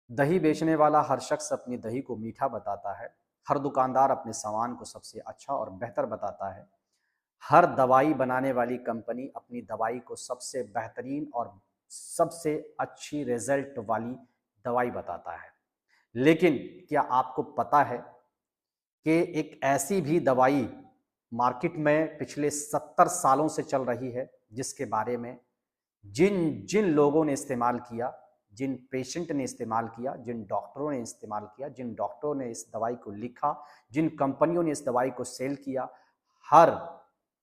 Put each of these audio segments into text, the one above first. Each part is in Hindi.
दही बेचने वाला हर शख्स अपनी दही को मीठा बताता है। हर दुकानदार अपने सामान को सबसे अच्छा और बेहतर बताता है। हर दवाई बनाने वाली कंपनी अपनी दवाई को सबसे बेहतरीन और सबसे अच्छी रिजल्ट वाली दवाई बताता है। लेकिन क्या आपको पता है कि एक ऐसी भी दवाई मार्केट में पिछले 70 सालों से चल रही है, जिसके बारे में जिन जिन लोगों ने इस्तेमाल किया, जिन पेशेंट ने इस्तेमाल किया, जिन डॉक्टरों ने इस्तेमाल किया, जिन डॉक्टरों ने इस दवाई को लिखा, जिन कंपनियों ने इस दवाई को सेल किया, हर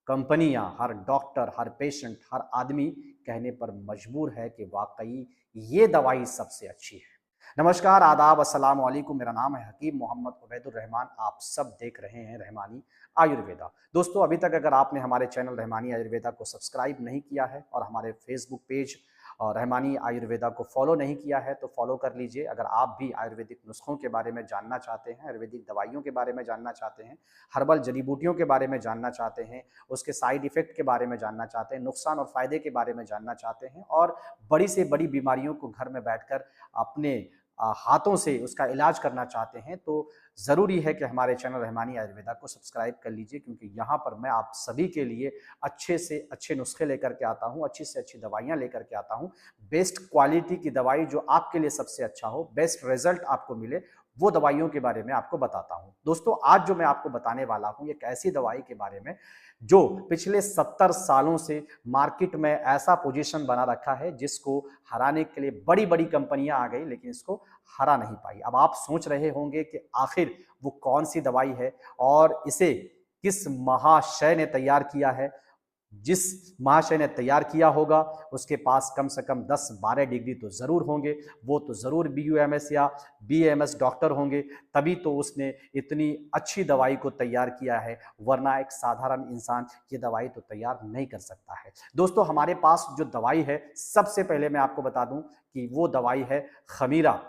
कंपनियां, हर डॉक्टर, हर पेशेंट, हर आदमी कहने पर मजबूर है कि वाकई ये दवाई सबसे अच्छी है। नमस्कार, आदाब, अस्सलाम वालेकुम। मेरा नाम है हकीम मोहम्मद उबैदुर रहमान। आप सब देख रहे हैं रहमानी आयुर्वेदा। दोस्तों, अभी तक अगर आपने हमारे चैनल रहमानी आयुर्वेदा को सब्सक्राइब नहीं किया है और हमारे फेसबुक पेज और रहमानी आयुर्वेदा को फॉलो नहीं किया है तो फॉलो कर लीजिए। अगर आप भी आयुर्वेदिक नुस्खों के बारे में जानना चाहते हैं, आयुर्वेदिक दवाइयों के बारे में जानना चाहते हैं, हर्बल जड़ी बूटियों के बारे में जानना चाहते हैं, उसके साइड इफेक्ट के बारे में जानना चाहते हैं, नुकसान और फायदे के बारे में जानना चाहते हैं और बड़ी से बड़ी बीमारियों को घर में बैठकर अपने हाथों से उसका इलाज करना चाहते हैं, तो ज़रूरी है कि हमारे चैनल रहमानी आयुर्वेदा को सब्सक्राइब कर लीजिए, क्योंकि यहाँ पर मैं आप सभी के लिए अच्छे से अच्छे नुस्खे लेकर के आता हूँ, अच्छी से अच्छी दवाइयाँ लेकर के आता हूँ। बेस्ट क्वालिटी की दवाई जो आपके लिए सबसे अच्छा हो, बेस्ट रिजल्ट आपको मिले, वो दवाइयों के बारे में आपको बताता हूँ। दोस्तों, आज जो मैं आपको बताने वाला हूँ एक ऐसी दवाई के बारे में जो पिछले 70 सालों से मार्केट में ऐसा पोजीशन बना रखा है, जिसको हराने के लिए बड़ी बड़ी कंपनियां आ गई, लेकिन इसको हरा नहीं पाई। अब आप सोच रहे होंगे कि आखिर वो कौन सी दवाई है और इसे किस महाशय ने तैयार किया है। जिस महाशय ने तैयार किया होगा उसके पास कम से कम 10-12 डिग्री तो जरूर होंगे, वो तो जरूर BUMS या BAMS डॉक्टर होंगे, तभी तो उसने इतनी अच्छी दवाई को तैयार किया है, वरना एक साधारण इंसान ये दवाई तो तैयार नहीं कर सकता है। दोस्तों, हमारे पास जो दवाई है, सबसे पहले मैं आपको बता दूं कि वो दवाई है खमीरा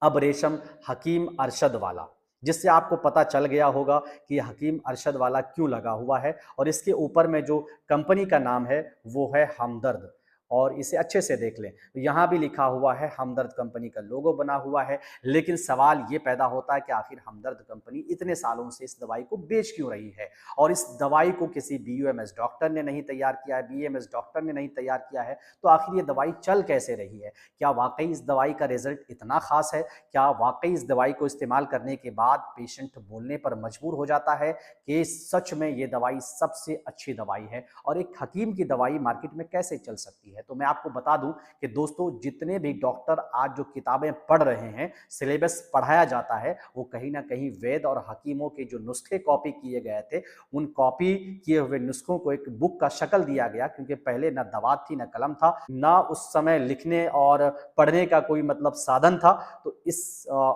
अब रेशम हकीम अरशद वाला, जिससे आपको पता चल गया होगा कि हकीम अरशद वाला क्यों लगा हुआ है। और इसके ऊपर में जो कंपनी का नाम है वो है हमदर्द। और इसे अच्छे से देख लें, यहाँ भी लिखा हुआ है हमदर्द, कंपनी का लोगो बना हुआ है। लेकिन सवाल ये पैदा होता है कि आखिर हमदर्द कंपनी इतने सालों से इस दवाई को बेच क्यों रही है, और इस दवाई को किसी BUMS डॉक्टर ने नहीं तैयार किया है, BAMS डॉक्टर ने नहीं तैयार किया है, तो आखिर ये दवाई चल कैसे रही है। क्या वाकई इस दवाई का रिजल्ट इतना खास है? क्या वाकई इस दवाई को इस्तेमाल करने के बाद पेशेंट बोलने पर मजबूर हो जाता है कि सच में ये दवाई सबसे अच्छी दवाई है, और एक हकीम की दवाई मार्केट में कैसे चल सकती है? तो मैं आपको बता दूं कि दोस्तों, जितने भी डॉक्टर आज जो किताबें पढ़ रहे हैं, सिलेबस पढ़ाया जाता है, वो कहीं ना कहीं वैद और हकीमों के जो नुस्खे कॉपी किए गए थे, उन कॉपी किए हुए नुस्खों को एक बुक का शक्ल दिया गया, क्योंकि पहले ना दवात थी, ना कलम था, ना उस समय लिखने और पढ़ने का कोई मतलब साधन था। तो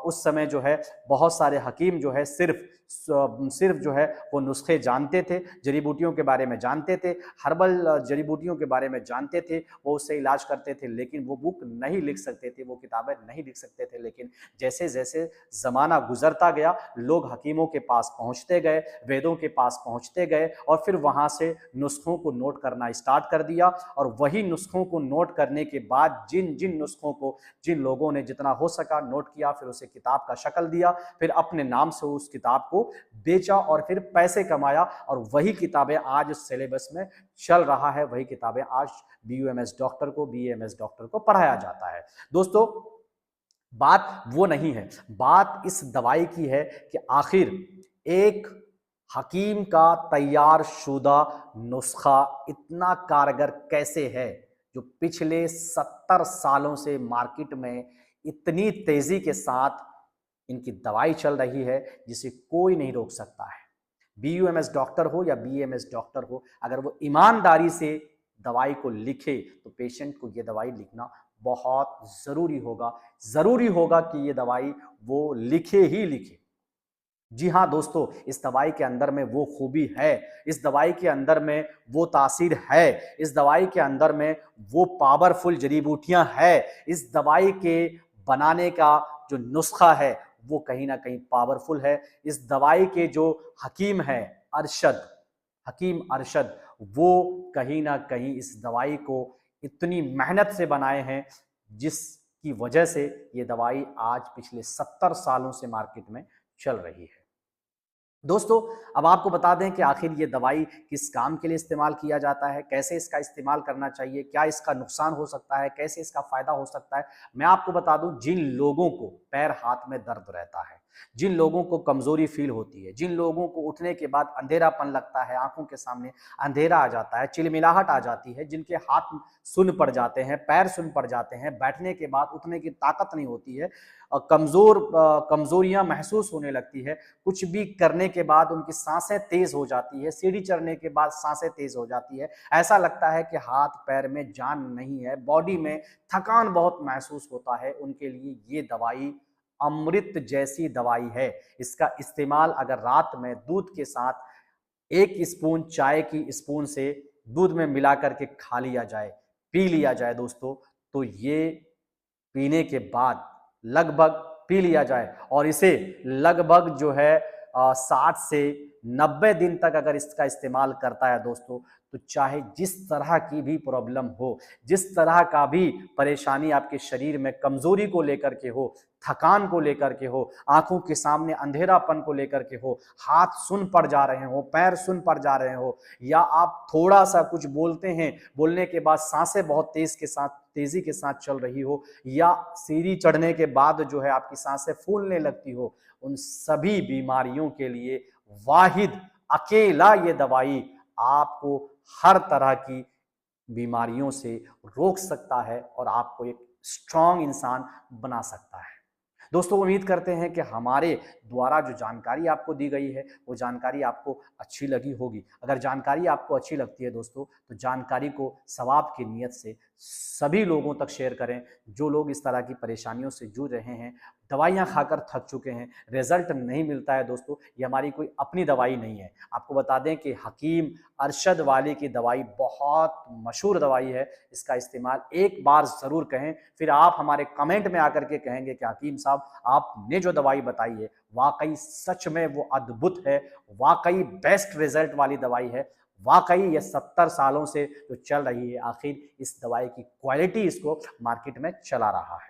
उस समय जो है बहुत सारे हकीम जो है सिर्फ जो है वो नुस्खे जानते थे, जड़ी बूटियों के बारे में जानते थे, हर्बल जड़ी बूटियों के बारे में जानते थे, वो उससे इलाज करते थे, लेकिन वो बुक नहीं लिख सकते थे, वो किताबें नहीं लिख सकते थे। लेकिन जैसे जैसे जमाना गुजरता गया, लोग हकीमों के पास पहुंचते गए, वेदों के पास पहुंचते गए, और फिर वहां से नुस्खों को नोट करना स्टार्ट कर दिया। और वही नुस्खों को नोट करने के बाद जिन जिन नुस्खों को जिन लोगों ने जितना हो सका नोट किया, फिर उसे किताब का शक्ल दिया, फिर अपने नाम से उस किताब को बेचा और फिर पैसे कमाया, और वही किताबें आज सिलेबस में चल रहा है, वही किताबें आज BAMS डॉक्टर को पढ़ाया जाता है। दोस्तों, बात वो नहीं है, बात इस दवाई की है कि आखिर एक हकीम का तैयार शुदा नुस्खा इतना कारगर कैसे है, जो पिछले 70 सालों से मार्केट में इतनी तेजी के साथ इनकी दवाई चल रही है, जिसे कोई नहीं रोक सकता है। BUMS डॉक्टर हो या BAMS डॉक्टर हो, अगर वो ईमानदारी से दवाई को लिखे, तो पेशेंट को ये दवाई लिखना बहुत जरूरी होगा कि ये दवाई वो लिखे ही लिखे। जी हाँ दोस्तों, इस दवाई के अंदर में वो खूबी है, इस दवाई के अंदर में वो तासीर है, इस दवाई के अंदर में वो पावरफुल जड़ी बूटियां है, इस दवाई के बनाने का जो नुस्खा है वो कहीं ना कहीं पावरफुल है। इस दवाई के जो हकीम है अरशद, हकीम अरशद, वो कहीं ना कहीं इस दवाई को इतनी मेहनत से बनाए हैं, जिस की वजह से ये दवाई आज पिछले 70 सालों से मार्केट में चल रही है। दोस्तों, अब आपको बता दें कि आखिर ये दवाई किस काम के लिए इस्तेमाल किया जाता है, कैसे इसका इस्तेमाल करना चाहिए, क्या इसका नुकसान हो सकता है, कैसे इसका फ़ायदा हो सकता है। मैं आपको बता दूं, जिन लोगों को पैर हाथ में दर्द रहता है, जिन लोगों को कमज़ोरी फ़ील होती है, जिन लोगों को उठने के बाद अंधेरापन लगता है, आँखों के सामने अंधेरा आ जाता है, चिलमिलाहट आ जाती है, जिनके हाथ सुन्न पड़ जाते हैं, पैर सुन्न पड़ जाते हैं, बैठने के बाद उठने की ताकत नहीं होती है, कमज़ोरियाँ महसूस होने लगती है, कुछ भी करने के बाद उनकी सांसें तेज हो जाती है, सीढ़ी चढ़ने के बाद सांसें तेज हो जाती है, ऐसा लगता है कि हाथ पैर में जान नहीं है, बॉडी में थकान बहुत महसूस होता है, उनके लिए ये दवाई अमृत जैसी दवाई है। इसका इस्तेमाल अगर रात में दूध के साथ 1 स्पून चाय की स्पून से दूध में मिला करके खा लिया जाए, पी लिया जाए दोस्तों, तो ये पीने के बाद लगभग पी लिया जाए और इसे लगभग जो है 60 से 90 दिन तक अगर इसका इस्तेमाल करता है दोस्तों, तो चाहे जिस तरह की भी प्रॉब्लम हो, जिस तरह का भी परेशानी आपके शरीर में कमजोरी को लेकर के हो, थकान को लेकर के हो, आंखों के सामने अंधेरापन को लेकर के हो, हाथ सुन पड़ जा रहे हो, पैर सुन पड़ जा रहे हो, या आप थोड़ा सा कुछ बोलते हैं, बोलने के बाद सांसें बहुत तेजी के साथ चल रही हो, या सीढ़ी चढ़ने के बाद जो है आपकी सांसें फूलने लगती हो, उन सभी बीमारियों के लिए वाहिद अकेला ये दवाई आपको हर तरह की बीमारियों से रोक सकता है और आपको एक स्ट्रांग इंसान बना सकता है। दोस्तों, उम्मीद करते हैं कि हमारे द्वारा जो जानकारी आपको दी गई है वो जानकारी आपको अच्छी लगी होगी। अगर जानकारी आपको अच्छी लगती है दोस्तों, तो जानकारी को सवाब की नीयत से सभी लोगों तक शेयर करें। जो लोग इस तरह की परेशानियों से जूझ रहे हैं, दवाइयाँ खाकर थक चुके हैं, रिजल्ट नहीं मिलता है दोस्तों, ये हमारी कोई अपनी दवाई नहीं है। आपको बता दें कि हकीम अरशद वाली की दवाई बहुत मशहूर दवाई है। इसका इस्तेमाल एक बार ज़रूर कहें, फिर आप हमारे कमेंट में आकर के कहेंगे कि हकीम साहब, आपने जो दवाई बताई है वाकई सच में वो अद्भुत है, वाकई बेस्ट रिजल्ट वाली दवाई है, वाकई ये 70 सालों से जो चल रही है, आखिर इस दवाई की क्वालिटी इसको मार्केट में चला रहा है।